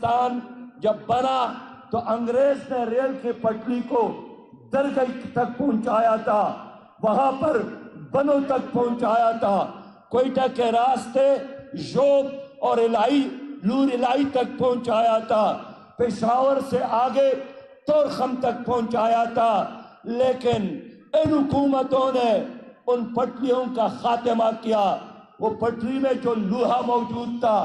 پاکستان جب بنا تو انگریز نے ریل کی پٹری کو درگاہ تک پہنچایا تھا، وہاں پر بنوں تک پہنچایا تھا، کوئٹہ کے راستے یوب اور لور الہی تک پہنچایا تھا، پشاور سے آگے تورخم تک پہنچایا تھا، لیکن ان حکومتوں نے ان پٹریوں کا خاتمہ کیا۔ وہ پٹری میں جو لوہا موجود تھا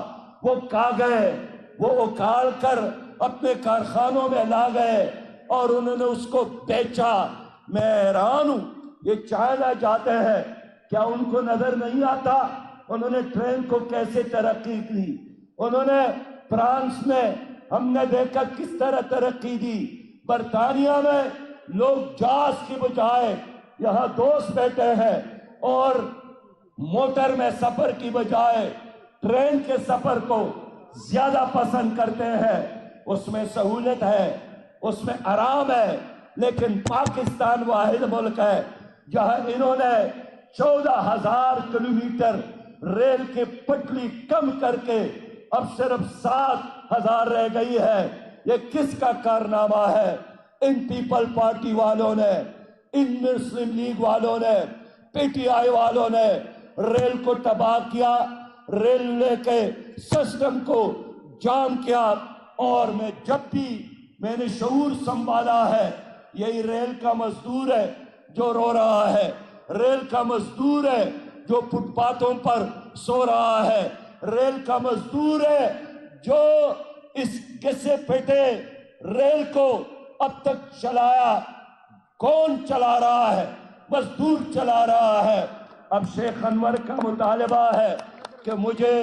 وہ کھا گئے، وہ اکھاڑ کر اپنے کارخانوں میں لا گئے اور انہوں نے اس کو بیچا۔ میں حیران ہوں، یہ چائنا جاتے ہیں، کیا ان کو نظر نہیں آتا انہوں نے ٹرین کو کیسے ترقی کی؟ انہوں نے فرانس میں ہم نے دیکھا کس طرح ترقی دی، برطانیہ میں لوگ جہاز کی بجائے یہاں دوست بیٹھے ہیں اور موٹر میں سفر کی بجائے ٹرین کے سفر کو زیادہ پسند کرتے ہیں۔ اس میں سہولت ہے، اس میں آرام ہے، لیکن پاکستان واحد ملک ہے جہاں انہوں نے 14,000 کلومیٹر ریل کی پٹری کم کر کے اب صرف 7,000 رہ گئی ہے۔ یہ کس کا کارنامہ ہے؟ ان پیپل پارٹی والوں نے، ان مسلم لیگ والوں نے، پی ٹی آئی والوں نے ریل کو تباہ کیا، ریلوے کے سسٹم کو جام کیا۔ اور جب بھی میں نے شعور سنبھالا ہے، یہی ریل کا مزدور ہے جو رو رہا ہے، ریل کا مزدور ہے جو فٹ پاتھوں پر سو رہا ہے، ریل کا مزدور ہے جو اس گھسے پھٹے ریل کو اب تک چلایا۔ کون چلا رہا ہے؟ مزدور چلا رہا ہے۔ اب شیخ انور کا مطالبہ ہے کہ مجھے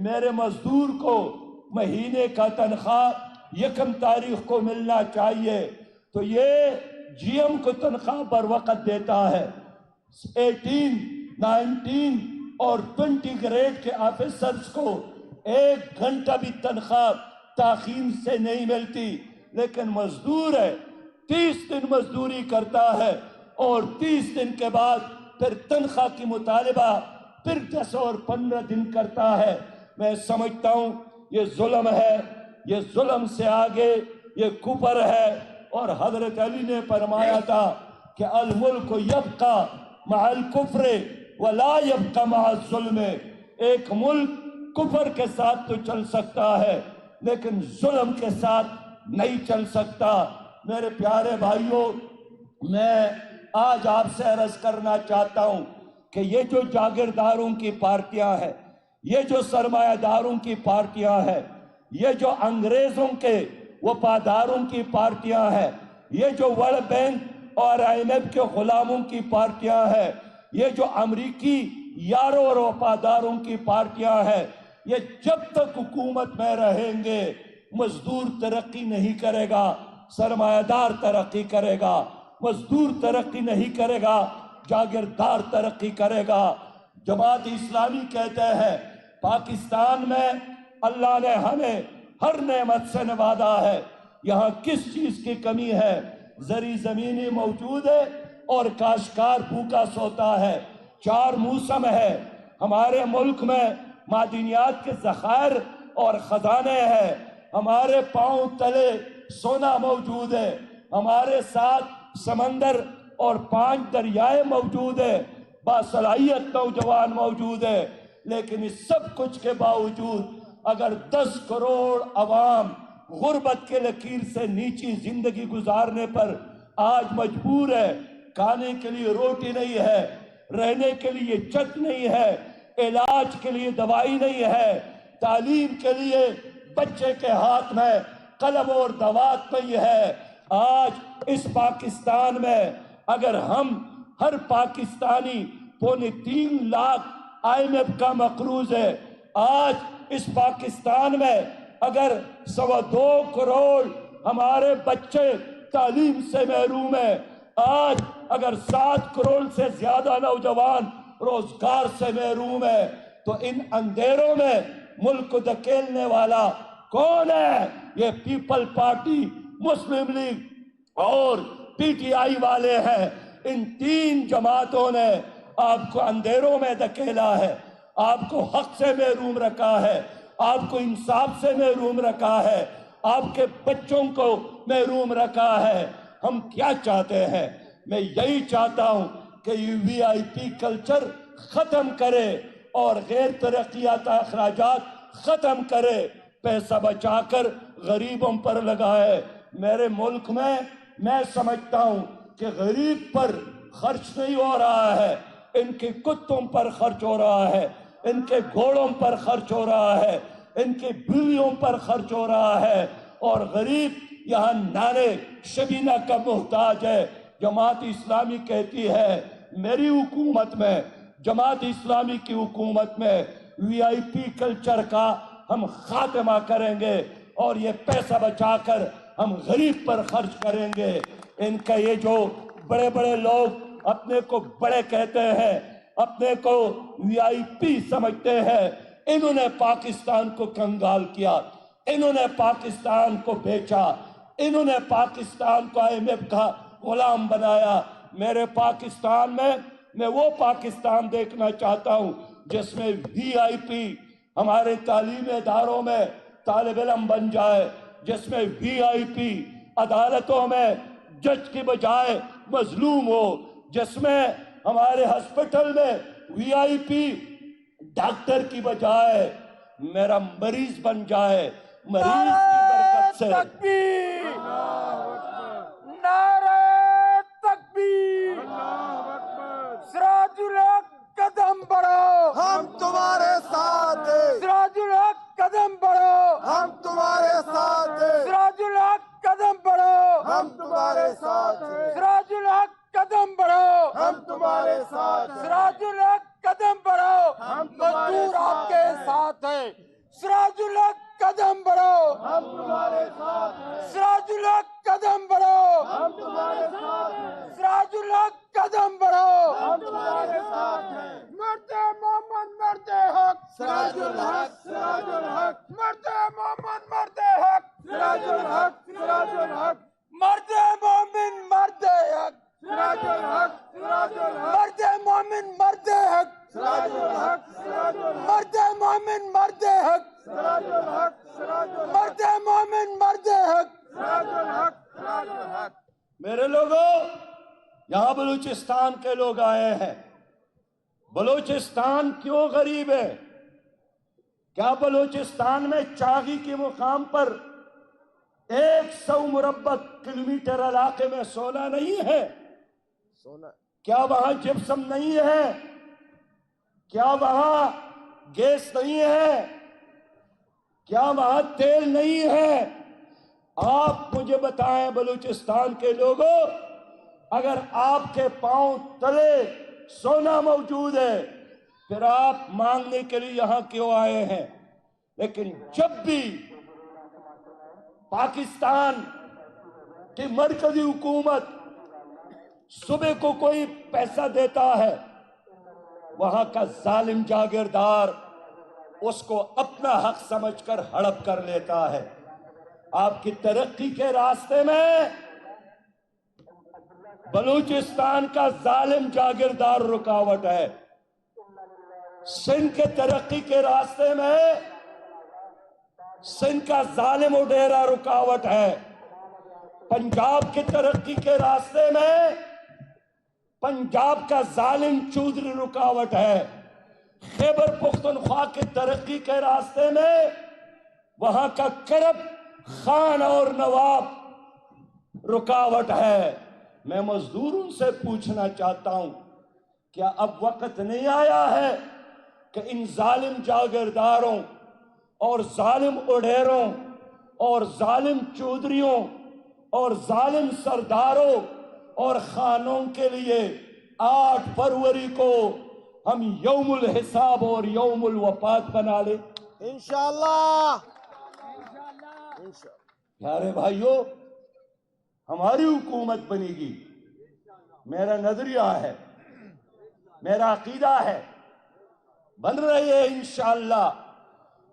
میرے مزدور کو مہینے کا تنخواہ 1 تاریخ کو ملنا چاہیے، تو یہ جی ایم کو تنخواہ بر وقت دیتا ہے، 18، 19 اور 20 گریڈ کے آفیسرز کو 1 گھنٹہ بھی تنخواہ تاخیر سے نہیں ملتی، لیکن مزدور ہے 30 دن مزدوری کرتا ہے اور 30 دن کے بعد پھر تنخواہ کی مطالبہ پھر 10 اور 15 دن کرتا ہے۔ میں سمجھتا ہوں یہ ظلم ہے، یہ ظلم سے آگے یہ کفر ہے، اور حضرت علی نے فرمایا تھا کہ الملک یبقی مع الکفر ولا یبقی مع الظلم۔ ایک ملک کفر کے ساتھ تو چل سکتا ہے لیکن ظلم کے ساتھ نہیں چل سکتا۔ میرے پیارے بھائیوں، میں آج آپ سے عرض کرنا چاہتا ہوں کہ یہ جو جاگیرداروں کی پارٹیاں ہیں، یہ جو سرمایہ داروں کی پارٹیاں ہیں، یہ جو انگریزوں کے وفاداروں کی پارٹیاں ہیں، یہ جو ورلڈ بینک اور IMF کے غلاموں کی پارٹیاں ہیں، یہ جو امریکی یاروں اور وفاداروں کی پارٹیاں ہیں، یہ جب تک حکومت میں رہیں گے مزدور ترقی نہیں کرے گا، سرمایہ دار ترقی کرے گا۔ مزدور ترقی نہیں کرے گا، جاگیردار ترقی کرے گا۔ جماعت اسلامی کہتے ہیں پاکستان میں اللہ نے ہمیں ہر نعمت سے نوازا ہے، یہاں کس چیز کی کمی ہے؟ زرعی زمینی موجود ہے اور کاشتکار بھوکا سوتا ہے۔ 4 موسم ہے ہمارے ملک میں، معدنیات کے ذخائر اور خزانے ہیں، ہمارے پاؤں تلے سونا موجود ہے، ہمارے ساتھ سمندر اور 5 دریائے موجود ہیں، باصلاحیت نوجوان موجود ہے، لیکن اس سب کچھ کے باوجود اگر 10 کروڑ عوام غربت کے لکیر سے نیچی زندگی گزارنے پر آج مجبور ہے، کھانے کے لیے روٹی نہیں ہے، رہنے کے لیے چھت نہیں ہے، علاج کے لیے دوائی نہیں ہے، تعلیم کے لیے بچے کے ہاتھ میں قلم اور دوات نہیں ہے، آج اس پاکستان میں اگر ہم ہر پاکستانی 3.25 لاکھ IMF کا مقروض ہے، آج اس پاکستان میں اگر 2.25 کروڑ ہمارے بچے تعلیم سے محروم ہیں، آج اگر 7 کروڑ سے زیادہ نوجوان روزگار سے محروم ہے، تو ان اندھیروں میں ملک کو دھکیلنے والا کون ہے؟ یہ پیپل پارٹی، مسلم لیگ اور PTI والے ہیں۔ ان 3 جماعتوں نے آپ کو اندھیروں میں دھکیلا ہے، آپ کو حق سے محروم رکھا ہے۔ آپ کو انصاف سے محروم رکھا ہے، آپ کے بچوں کو محروم رکھا ہے۔ ہم کیا چاہتے ہیں؟ میں یہی چاہتا ہوں کہ یہ وی آئی پی کلچر ختم کرے اور غیر ترقیاتی اخراجات ختم کرے، پیسہ بچا کر غریبوں پر لگائے۔ میرے ملک میں سمجھتا ہوں کہ غریب پر خرچ نہیں ہو رہا ہے، ان کے کتوں پر خرچ ہو رہا ہے، ان کے گھوڑوں پر خرچ ہو رہا ہے، ان کی بیویوں پر خرچ ہو رہا ہے، اور غریب یہاں نعرے شبینہ کا محتاج ہے۔ جماعت اسلامی کہتی ہے میری حکومت میں، جماعت اسلامی کی حکومت میں وی آئی پی کلچر کا ہم خاتمہ کریں گے، اور یہ پیسہ بچا کر ہم غریب پر خرچ کریں گے۔ ان کا یہ جو بڑے بڑے لوگ اپنے کو بڑے کہتے ہیں، اپنے کو وی آئی پی سمجھتے ہیں، انہوں نے پاکستان کو کنگال کیا، انہوں نے پاکستان کو بیچا، انہوں نے پاکستان کو آئی ایم ایف کا غلام بنایا۔ میرے پاکستان میں وہ پاکستان دیکھنا چاہتا ہوں جس میں وی آئی پی ہمارے تعلیمی اداروں میں طالب علم بن جائے، جس میں وی آئی پی عدالتوں میں جج کی بجائے مظلوم ہو، جس میں ہمارے ہسپتال میں وی آئی پی ڈاکٹر کی بجائے میرا مریض بن جائے۔ مریض کی برکت سے تکبیر، نعرہ تکبیر، سراج الحق قدم بڑھاؤ، ہم تمہارے ساتھ ہیں، سراج الحق قدم بڑھاؤ، ہم تمہارے ساتھ ہیں، سراج الحق قدم بڑھاؤ، ہم تمہارے ساتھ ہیں، سراج الحق قدم بڑھاؤ، ہم تمہارے ساتھ ہیں، سراج الحق قدم بڑھاؤ، ہم تمہارے مزدور آپ ساتھ کے ہیں، ساتھ ہیں، سراج الحق قدم بڑھاؤ، ہم تمہارے ساتھ ہیں، سراج الحق قدم بڑھاؤ، ہم تمہارے ساتھ ہیں، سراج الحق قدم بڑھاؤ، ہم تمہارے ساتھ ہیں، مرد محمد مرد حق، سراج الحق، سراج الحق، مرد محمد مرد حق، سراج الحق، سراج الحق، مرد مومن مرد حق، سراج الحق، سراج الحق، مرد مومن مرد حق، سراج الحق، سراج الحق، مرد مومن مرد حق، سراج الحق، سراج الحق، مرد مومن مرد حق۔ سراج الحق، سراج الحق۔ میرے لوگوں، یہاں بلوچستان کے لوگ آئے ہیں۔ بلوچستان کیوں غریب ہے؟ کیا بلوچستان میں چاغی کے مقام پر 100 مربع کلومیٹر علاقے میں سونا نہیں ہے؟ کیا وہاں جپسم نہیں ہے؟ کیا وہاں گیس نہیں ہے؟ کیا وہاں تیل نہیں ہے؟ آپ مجھے بتائیں بلوچستان کے لوگوں، اگر آپ کے پاؤں تلے سونا موجود ہے پھر آپ مانگنے کے لیے یہاں کیوں آئے ہیں؟ لیکن جب بھی پاکستان کی مرکزی حکومت صبح کو کوئی پیسہ دیتا ہے، وہاں کا ظالم جاگیردار اس کو اپنا حق سمجھ کر ہڑپ کر لیتا ہے۔ آپ کی ترقی کے راستے میں بلوچستان کا ظالم جاگیردار رکاوٹ ہے، سندھ کے ترقی کے راستے میں سندھ کا ظالم اڈیرا رکاوٹ ہے، پنجاب کی ترقی کے راستے میں پنجاب کا ظالم چودھری رکاوٹ ہے، خیبر پختونخوا کی ترقی کے راستے میں وہاں کا کرب خان اور نواب رکاوٹ ہے۔ میں مزدوروں سے پوچھنا چاہتا ہوں، کیا اب وقت نہیں آیا ہے کہ ان ظالم جاگیرداروں اور ظالم اڈیروں اور ظالم چودھریوں اور ظالم سرداروں اور خانوں کے لیے 8 فروری کو ہم یوم الحساب اور یوم الوفات بنا لیں؟ انشاءاللہ، پیارے بھائیوں، ہماری حکومت بنے گی، میرا نظریہ ہے، میرا عقیدہ ہے، بن رہی ہے انشاءاللہ۔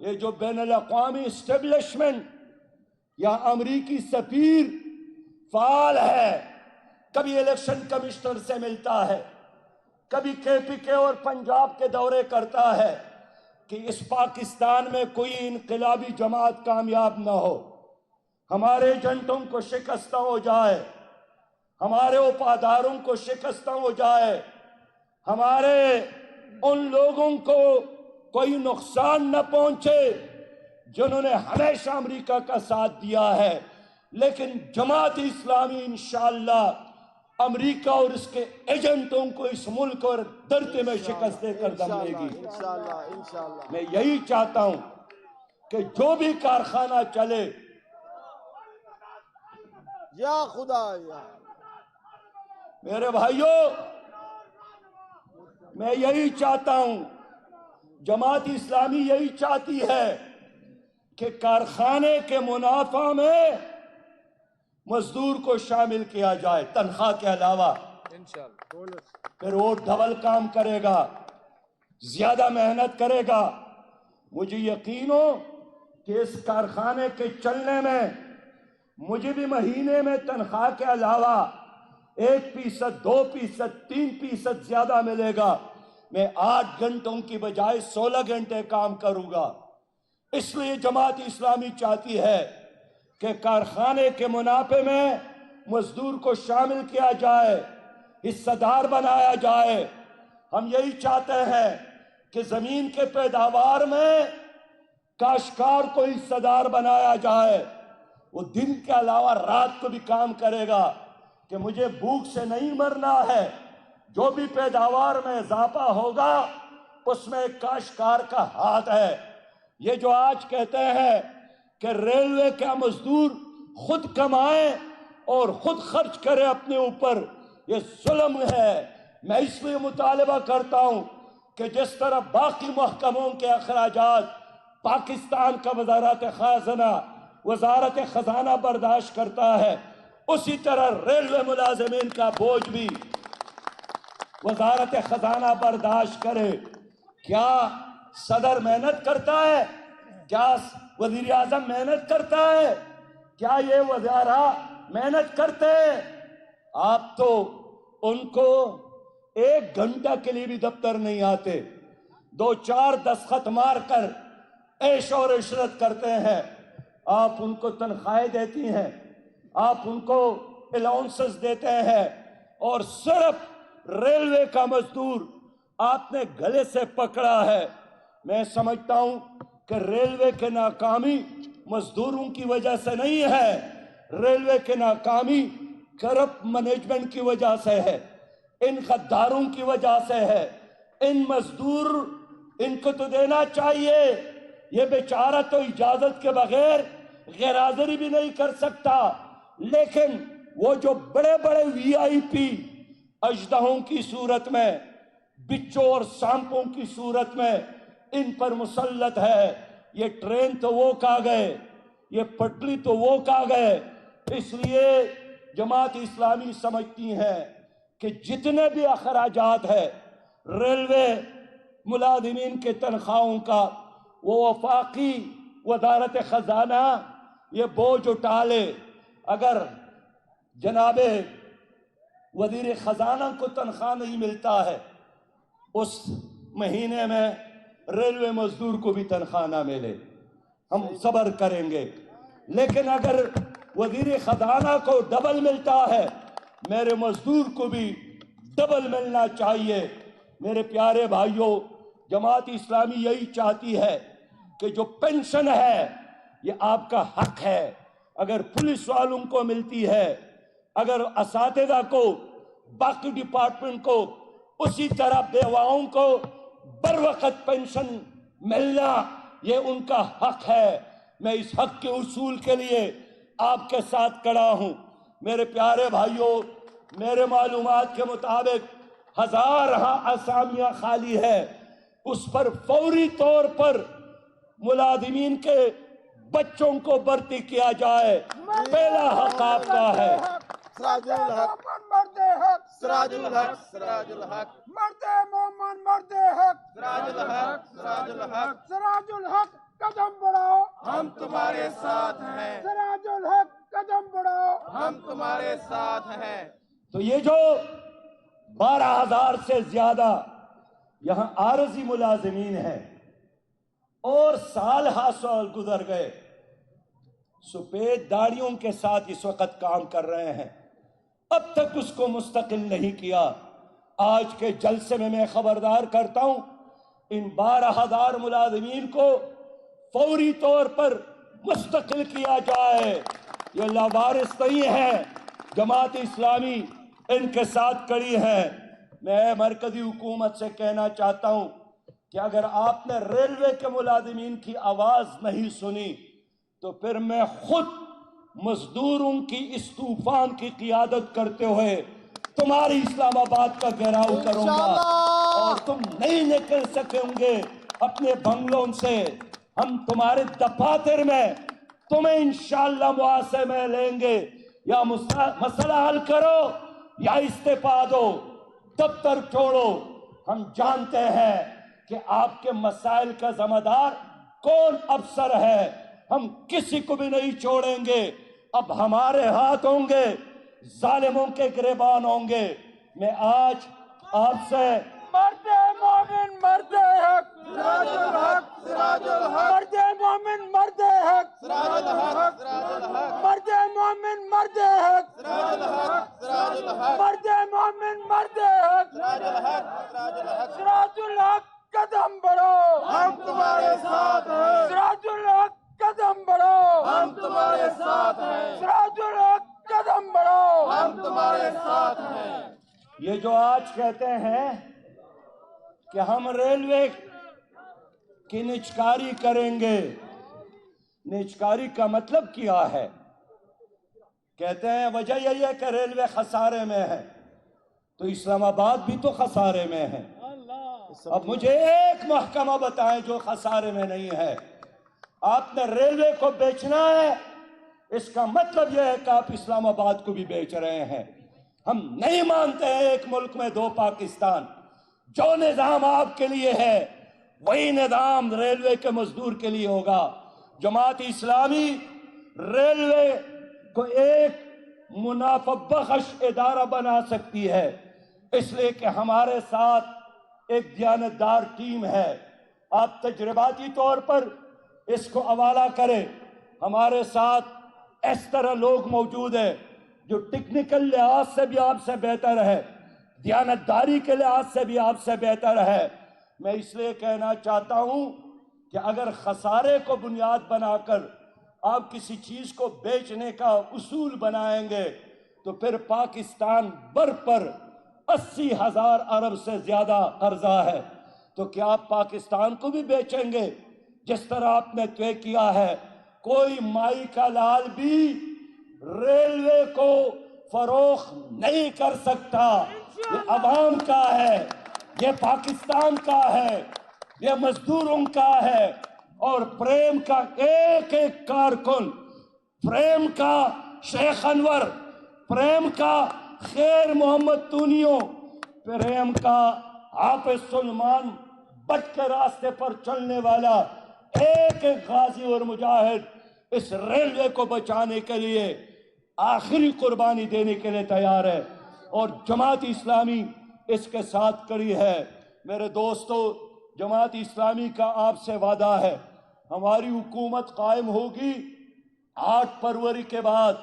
یہ جو بین الاقوامی اسٹیبلشمنٹ یا امریکی سفیر فعال ہے، کبھی الیکشن کمشنر سے ملتا ہے، کبھی کے پی کے اور پنجاب کے دورے کرتا ہے، کہ اس پاکستان میں کوئی انقلابی جماعت کامیاب نہ ہو، ہمارے ایجنٹوں کو شکست ہو جائے، ہمارے وفاداروں کو شکست ہو جائے، ہمارے ان لوگوں کو کوئی نقصان نہ پہنچے جنہوں نے ہمیشہ امریکہ کا ساتھ دیا ہے، لیکن جماعت اسلامی انشاءاللہ امریکہ اور اس کے ایجنٹوں کو اس ملک اور دھرتی میں شکست دے کر دم لے گی۔ انشاءاللہ انشاءاللہ میں یہی چاہتا ہوں کہ جو بھی کارخانہ چلے، یا خدا یا میرے بھائیوں، میں یہی چاہتا ہوں، جماعت اسلامی یہی چاہتی ہے کہ کارخانے کے منافع میں مزدور کو شامل کیا جائے تنخواہ کے علاوہ، پھر وہ ڈبل کام کرے گا، زیادہ محنت کرے گا۔ مجھے یقین ہو کہ اس کارخانے کے چلنے میں مجھے بھی مہینے میں تنخواہ کے علاوہ 1%، 2%، 3% زیادہ ملے گا۔ میں 8 گھنٹوں کی بجائے 16 گھنٹے کام کروں گا۔ اس لیے جماعت اسلامی چاہتی ہے کہ کارخانے کے منافع میں مزدور کو شامل کیا جائے، حصہ دار بنایا جائے۔ ہم یہی چاہتے ہیں کہ زمین کے پیداوار میں کاشتکار کو حصہ دار بنایا جائے، وہ دن کے علاوہ رات کو بھی کام کرے گا کہ مجھے بھوک سے نہیں مرنا ہے۔ جو بھی پیداوار میں اضافہ ہوگا اس میں ایک کاشتکار کا ہاتھ ہے۔ یہ جو آج کہتے ہیں کہ ریلوے کا مزدور خود کمائے اور خود خرچ کرے اپنے اوپر، یہ ظلم ہے۔ میں اس لیے مطالبہ کرتا ہوں کہ جس طرح باقی محکموں کے اخراجات پاکستان کا وزارت خزانہ برداشت کرتا ہے، اسی طرح ریلوے ملازمین کا بوجھ بھی وزارت خزانہ برداشت کرے۔ کیا صدر محنت کرتا ہے؟ کیا وزیر اعظم محنت کرتا ہے؟ کیا یہ وزراء محنت کرتے ہیں؟ آپ تو ان کو 1 گھنٹہ کے لیے بھی دفتر نہیں آتے، 2-4 دستخط مار کر عیش اور عشرت کرتے ہیں۔ آپ ان کو تنخواہیں دیتی ہیں، آپ ان کو الاؤنسز دیتے ہیں، اور صرف ریلوے کا مزدور آپ نے گلے سے پکڑا ہے۔ میں سمجھتا ہوں کہ ریلوے کے ناکامی مزدوروں کی وجہ سے نہیں ہے، ریلوے کے ناکامی کرپٹ مینجمنٹ کی وجہ سے ہے، ان غداروں کی وجہ سے ہے۔ ان مزدور ان کو تو دینا چاہیے، یہ بیچارہ تو اجازت کے بغیر غیر حاضری بھی نہیں کر سکتا، لیکن وہ جو بڑے بڑے وی آئی پی اژدہوں کی صورت میں، بچوں اور سانپوں کی صورت میں ان پر مسلط ہے۔ یہ ٹرین تو وہ کھا گئے، یہ پٹری تو وہ کھا گئے۔ اس لیے جماعت اسلامی سمجھتی ہے کہ جتنے بھی اخراجات ہے ریلوے ملازمین کے تنخواہوں کا، وہ وفاقی وزارت خزانہ یہ بوجھ اٹھا لے۔ اگر جناب وزیر خزانہ کو تنخواہ نہیں ملتا ہے، اس مہینے میں ریلوے مزدور کو بھی تنخواہ نہ ملے، ہم صبر کریں گے۔ لیکن اگر وزیر خزانہ کو ڈبل ملتا ہے، میرے مزدور کو بھی ڈبل ملنا چاہیے۔ میرے پیارے بھائیوں، جماعت اسلامی یہی چاہتی ہے کہ جو پینشن ہے یہ آپ کا حق ہے۔ اگر پولیس والوں کو ملتی ہے، اگر اساتذہ کو، باقی ڈپارٹمنٹ کو، اسی طرح بیواؤں کو بر وقت پینشن ملنا یہ ان کا حق ہے۔ میں اس حق کے اصول کے لیے آپ کے ساتھ کھڑا ہوں۔ میرے پیارے بھائیوں، میرے معلومات کے مطابق 1000 اسامیاں خالی ہے، اس پر فوری طور پر ملازمین کے بچوں کو بھرتی کیا جائے۔ پہلا حق آپ کا ہے۔ سراج الحق مرد حق، سراج الحق سراج الحق مرد مومن، مرد حق، سراج الحق سراج الحق سراج الحق قدم بڑھاؤ، ہم تمہارے ساتھ ہیں، سراج الحق قدم بڑھاؤ، ہم تمہارے ساتھ ہیں۔ تو یہ جو 12,000 سے زیادہ یہاں عارضی ملازمین ہیں، اور سال سال گزر گئے، سفید داڑھیوں کے ساتھ اس وقت کام کر رہے ہیں، اب تک اس کو مستقل نہیں کیا۔ آج کے جلسے میں خبردار کرتا ہوں ان 12,000 ملازمین کو فوری طور پر مستقل کیا جائے۔ یہ لاوارث نہیں ہے، جماعت اسلامی ان کے ساتھ کڑی ہے۔ میں مرکزی حکومت سے کہنا چاہتا ہوں کہ اگر آپ نے ریلوے کے ملازمین کی آواز نہیں سنی تو پھر میں خود مزدوروں کی اس طوفان کی قیادت کرتے ہوئے تمہاری اسلام آباد کا گھیراؤ کروں گا اور تم نہیں نکل سکیں گے اپنے بنگلوں سے۔ ہم تمہارے دفاتر میں تمہیں انشاءاللہ محاصرے میں لیں گے، یا مسئلہ حل کرو یا استعفا دو، دفتر چھوڑو۔ ہم جانتے ہیں کہ آپ کے مسائل کا ذمہ دار کون افسر ہے، ہم کسی کو بھی نہیں چھوڑیں گے۔ اب ہمارے ہاتھ ہوں گے، ظالموں کے گریبان ہوں گے۔ میں آج آپ سے مرد مومن مرد حق سراج الحق سراج الحق مرد مومن مرد حق سراج الحق سراج الحق مرد مومن مرد حق سراج الحق سراج الحق مرد مومن مرد حق سراج الحق سراج الحق سراج الحق قدم بڑھو، ہم تمہارے ساتھ ہیں، سراج الحق قدم بڑھو، ہم تمہارے ساتھ ہیں، سراج الحق قدم بڑھو۔ ہم تمہارے ساتھ ہیں۔ یہ جو آج کہتے ہیں کہ ہم ریلوے کی نچکاری کریں گے، نچکاری کا مطلب کیا ہے؟ کہتے ہیں وجہ یہی ہے کہ ریلوے خسارے میں ہے، تو اسلام آباد بھی تو خسارے میں ہے۔ اب مجھے ایک محکمہ بتائیں جو خسارے میں نہیں ہے۔ آپ نے ریلوے کو بیچنا ہے، اس کا مطلب یہ ہے کہ آپ اسلام آباد کو بھی بیچ رہے ہیں۔ ہم نہیں مانتے ہیں ایک ملک میں دو پاکستان۔ جو نظام آپ کے لیے ہے وہی نظام ریلوے کے مزدور کے لیے ہوگا۔ جماعت اسلامی ریلوے کو ایک منافع بخش ادارہ بنا سکتی ہے، اس لیے کہ ہمارے ساتھ ایک دیانتدار ٹیم ہے۔ آپ تجرباتی طور پر اس کو حوالہ کریں۔ ہمارے ساتھ اس طرح لوگ موجود ہیں جو ٹیکنیکل لحاظ سے بھی آپ سے بہتر ہے، دیانتداری کے لحاظ سے بھی آپ سے بہتر ہے۔ میں اس لیے کہنا چاہتا ہوں کہ اگر خسارے کو بنیاد بنا کر آپ کسی چیز کو بیچنے کا اصول بنائیں گے تو پھر پاکستان بر پر 80,000 ارب سے زیادہ قرضہ ہے، تو کیا آپ پاکستان کو بھی بیچیں گے؟ جس طرح آپ نے طے کیا ہے، کوئی مائی کا لال بھی ریلوے کو فروخت نہیں کر سکتا۔ یہ عوام کا ہے، یہ پاکستان کا ہے، یہ مزدوروں کا ہے، اور پریم کا ایک ایک کارکن، پریم کا شیخ انور، پریم کا خیر محمد تونیو، پریم کا حافظ سلمان بٹ کے راستے پر چلنے والا ایک ایک غازی اور مجاہد اس ریلوے کو بچانے کے لیے آخری قربانی دینے کے لیے تیار ہے، اور جماعت اسلامی اس کے ساتھ کڑی ہے۔ میرے دوستو، جماعت اسلامی کا آپ سے وعدہ ہے، ہماری حکومت قائم ہوگی 8 فروری کے بعد،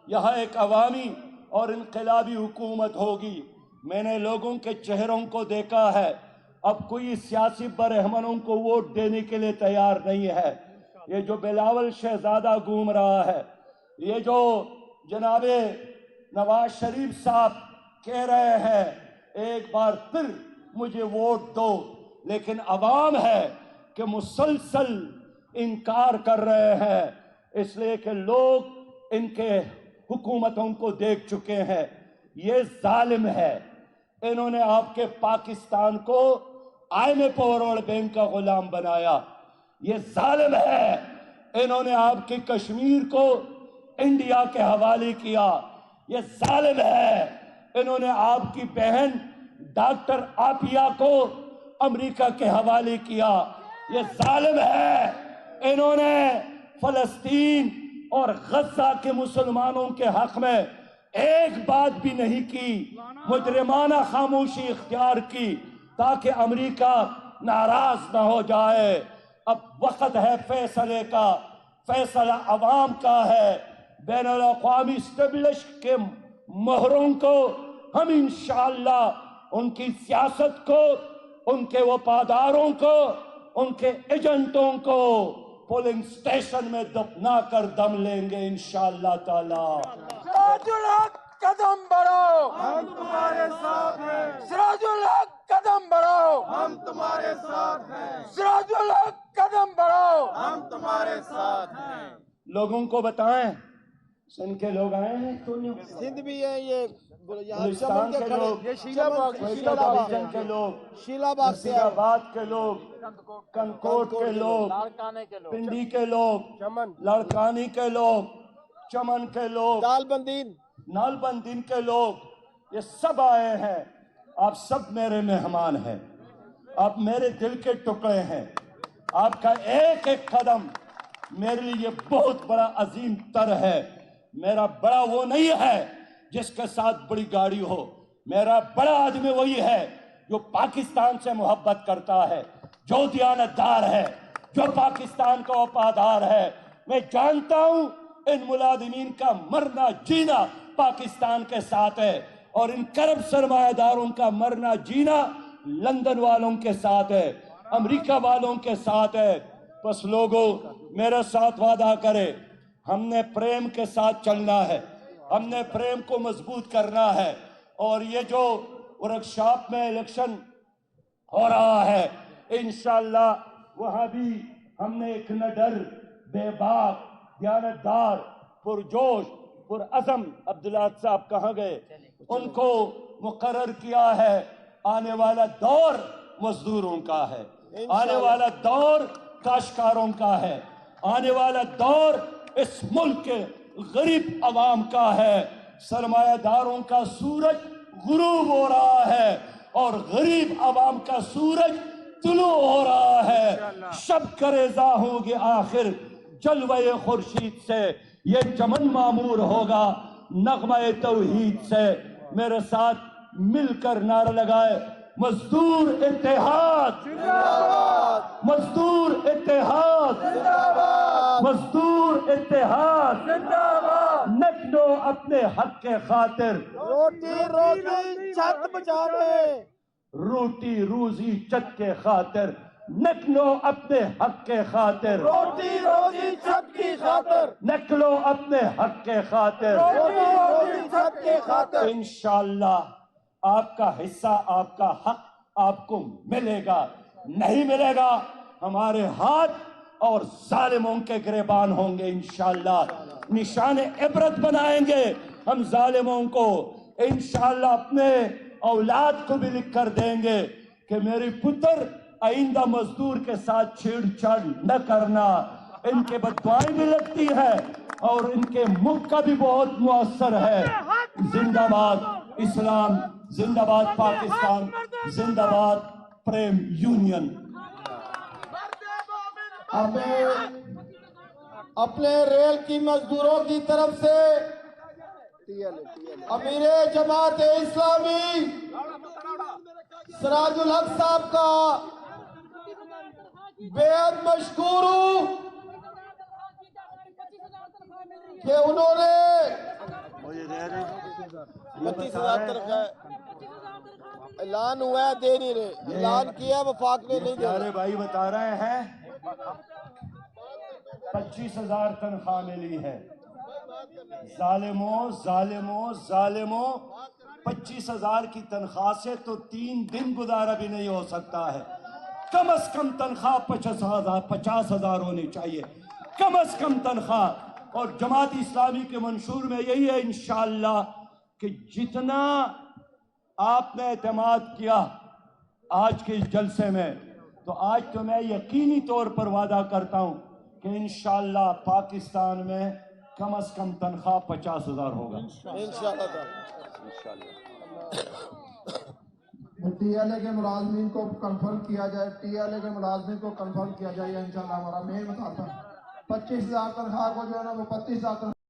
یہاں ایک عوامی اور انقلابی حکومت ہوگی۔ میں نے لوگوں کے چہروں کو دیکھا ہے، اب کوئی سیاسی برہمنوں کو ووٹ دینے کے لیے تیار نہیں ہے۔ یہ جو بلاول شہزادہ گھوم رہا ہے، یہ جو جناب نواز شریف صاحب کہہ رہے ہیں ایک بار پھر مجھے ووٹ دو، لیکن عوام ہے کہ مسلسل انکار کر رہے ہیں، اس لیے کہ لوگ ان کے حکومتوں کو دیکھ چکے ہیں۔ یہ ظالم ہے، انہوں نے آپ کے پاکستان کو IMF ورلڈ بینک کا غلام بنایا۔ یہ ظالم ہے، انہوں نے آپ کی کشمیر کو انڈیا کے حوالے کیا۔ یہ ظالم ہے، انہوں نے آپ کی بہن ڈاکٹر عافیہ کو امریکہ کے حوالے کیا۔ یہ ظالم ہے، انہوں نے فلسطین اور غزہ کے مسلمانوں کے حق میں ایک بات بھی نہیں کی، مجرمانہ خاموشی اختیار کی تاکہ امریکہ ناراض نہ ہو جائے۔ اب وقت ہے فیصلے کا، فیصلہ عوام کا ہے۔ بین الاقوامی اسٹیبلش کے مہروں کو ہم انشاءاللہ ان کی سیاست کو، ان کے وفاداروں کو، ان کے ایجنٹوں کو پولنگ سٹیشن میں دفنا کر دم لیں گے انشاءاللہ تعالی۔ سراج الحق قدم بڑھاؤ، ہم تمہارے ساتھ ہیں، سراج الحق قدم بڑھاؤ، ہم تمہارے ساتھ ہیں، سراج الحق قدم بڑھاؤ۔ ہم تمہارے ساتھ ہیں۔ لوگوں کو بتائیں، سندھ کے لوگ آئے ہیں تو نہیں؟ سندھ بھی ہے، یہ بلوچستان کے لوگ، یہ شیلا باغ کوئٹہ ڈویژن کے لوگ، شیلا باغ سے نصیر آباد کے لوگ، کنکوٹ کے لوگ، پنڈی کے لوگ، لڑکانی کے لوگ، چمن کے لوگ، دال بندین، نال بندین کے لوگ، یہ سب آئے ہیں۔ آپ سب میرے مہمان ہیں، آپ میرے دل کے ٹکڑے ہیں۔ آپ کا ایک ایک قدم میرے لیے بہت بڑا عظیم تر ہے۔ میرا بڑا وہ نہیں ہے جس کے ساتھ بڑی گاڑی ہو، میرا بڑا آدمی وہی ہے جو پاکستان سے محبت کرتا ہے، جو دیانتدار ہے، جو پاکستان کا وفادار ہے۔ میں جانتا ہوں ان ملازمین کا مرنا جینا پاکستان کے ساتھ ہے، اور ان کرب سرمایہ داروں کا مرنا جینا لندن والوں کے ساتھ ہے، امریکہ والوں کے ساتھ ہے۔ بس لوگوں میرے ساتھ وعدہ کرے، ہم نے پریم کے ساتھ چلنا ہے، ہم نے پریم کو مضبوط کرنا ہے، اور یہ جو ورکشاپ میں الیکشن ہو رہا ہے انشاءاللہ وہاں بھی ہم نے ایک نڈر، بے باک، دیانتدار، پرجوش، پرعزم عبداللہ صاحب کہاں گئے، ان کو مقرر کیا ہے۔ آنے والا دور مزدوروں کا ہے، آنے والا دور کاشتکاروں کا ہے، آنے والا دور اس ملک کے غریب عوام کا ہے۔ سرمایہ داروں کا سورج غروب ہو رہا ہے اور غریب عوام کا سورج طلوع ہو رہا ہے۔ شب کریزہ ہوں گے آخر جلوہ خورشید سے، یہ چمن معمور ہوگا نغمہ توحید سے۔ میرے ساتھ مل کر نعرہ لگائے، مزدور اتحاد، مزدور اتحاد، مزدور اتحاد، نکلو اپنے حق کے خاطر، روٹی روٹی چھت بچانے، روٹی روزی چت کے خاطر، نکلو اپنے حق کے خاطر، روٹی روٹی چھت کی خاطر، نکلو اپنے حق کے خاطر۔ روٹی روٹی چھت کی خاطر۔ انشاءاللہ آپ کا حصہ، آپ کا حق آپ کو ملے گا، نہیں ملے گا ہمارے ہاتھ اور ظالموں کے گریبان ہوں گے انشاءاللہ۔ نشان عبرت بنائیں گے ہم ظالموں کو، انشاءاللہ اپنے اولاد کو بھی لکھ کر دیں گے کہ میری پتر آئندہ مزدور کے ساتھ چھیڑ چھاڑ نہ کرنا۔ ان کے بددعائیں بھی لگتی ہے اور ان کے مکھ کا بھی بہت مؤثر ہے۔ زندہ باد اسلام، زندہ باد پاکستان، زندہ باد پریم یونین۔ ہمیں اپنے ریل کی مزدوروں کی طرف سے امیر جماعت اسلامی سراج الحق صاحب کا بے حد مشکور ہوں کہ انہوں نے 32,000 تنخواہ اعلان ہوا ہے، دے نہیں رہے، اعلان کیا وفاق نے نہیں دیا۔ پیارے بھائی بتا رہے ہیں 25,000 تنخواہ ملی ہے۔ ظالموں ظالموں ظالموں، 25,000 کی تنخواہ سے تو 3 دن گزارا بھی نہیں ہو سکتا ہے۔ کم از کم تنخواہ 50,000 ہونی چاہیے، کم از کم تنخواہ۔ اور جماعت اسلامی کے منشور میں یہی ہے انشاءاللہ کہ جتنا آپ نے اعتماد کیا آج کے اس جلسے میں، تو آج تو میں یقینی طور پر وعدہ کرتا ہوں کہ انشاءاللہ پاکستان میں کم از کم تنخواہ 50,000 ہوگا ٹی ایل اے کے ملازمین کو کنفرم کیا جائے، ٹی ایل اے کے ملازمین کو کنفرم کیا جائے، انشاءاللہ ہمارا مین مطالبہ 25,000 تنخواہ کو جو ہے نا وہ 32,000 تنخواہ